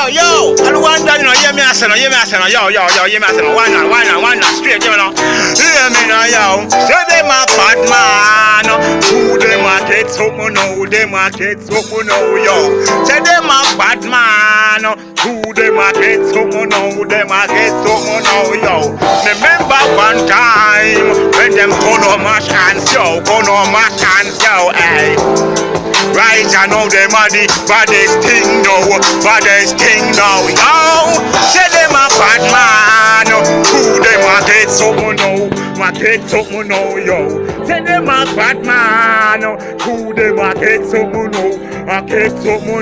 yo. I don't want that, you know, hear me, I say, yo, hear me, I say, why not, straight, you know. Hear me now, yo. Say them a bad man. Who them a get something now, them a get something now, yo. Say them a bad man. Who them a get something now, them a get something now, yo. Remember one time when them gonna mash hands, yo, hey. Right, I know them are the baddest thing now, yo. Say them a bad man. Who them a get something now, yo. Say them a bad man. Who them a get something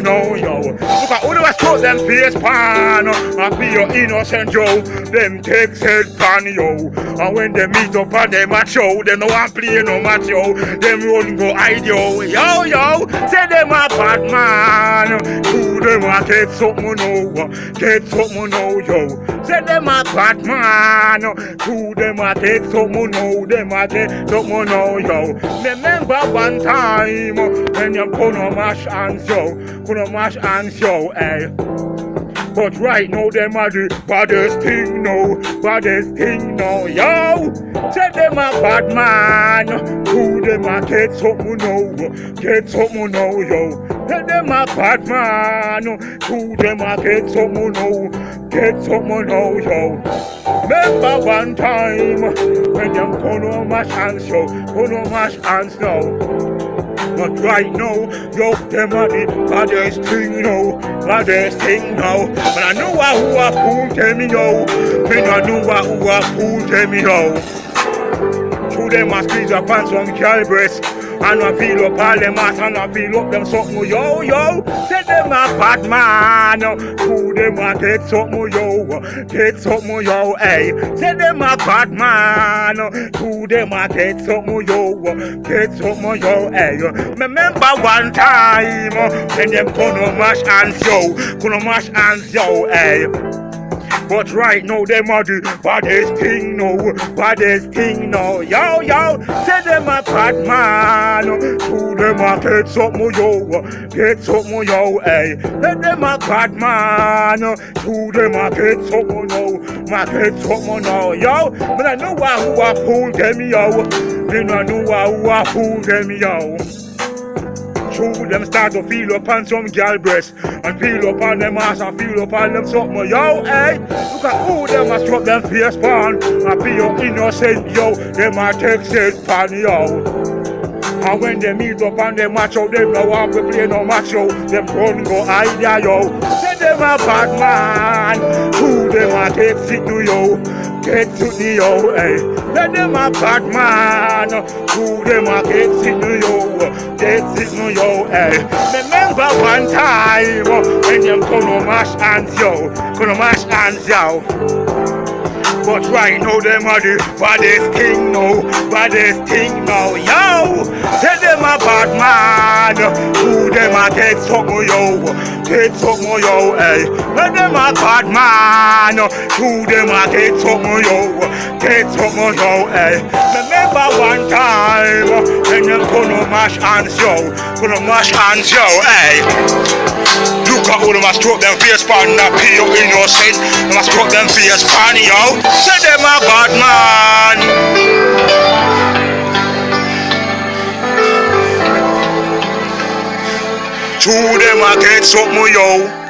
now, yo. Look at all the rest of them face pan. I be your innocent, yo. Them take head pan, yo. And when they meet up and them a show, they no one play no match, yo. Them run go hide, yo. Yo. Say them a bad man. Who them a get something now, yo. Say them a bad man. Who them a get something now, yo. Remember one time when you gonna mash hands, yo, hey. But right now them are the baddest thing now, yo. Say them a bad man. Who them a get something now, yo. Say them a bad man. Who them a get something now, yo. Remember one time when them gonna mash hands, yo, now. But right now, yo, them are the baddest thing now. But I know who a fool them, yo. Me no know who a fool them, yo. Through them a squeeze up on some girl breast. And I feel up all them ass and I feel up them something, yo. Say them a bad man. Who them a get something, yo, hey. Say them a bad man. Who them a get something, yo, hey. Remember one time when them gonna mash hands, yo, hey. But right now them are the baddest thing now, yo. Say them a bad man. Who them a get something, yo, hey. Say them a bad man. Who them a get something now, yo. But I know who a fool them, yo. Me no know who a fool them, yo. Through them start to feel up on some girl breast and feel up on them ass and feel up on them something, yo, hey. Look at who them a struck them face pan and be your innocent, yo. Them a take set pan, yo. And when they meet up and they match out, them no want to play no match, yo. Them run go hide, yo. Say them a bad man. Who them a take sit to, yo. Get to the, yo, hey. Let them a bad man. Who them a get sit to, yo, hey. Remember one time when them gonna mash hands, yo. But right now them are the baddest thing now, yo. Say them a bad man. Who them a get something, yo, hey. Let them a bad man. Who them a get something, yo, hey. Remember one time when them gonna mash hands, yo, hey. Look at all them a stroke them face pan, that pure innocent. Them a stroke them face pan, yo. Say them a bad man. True them a get something, yo.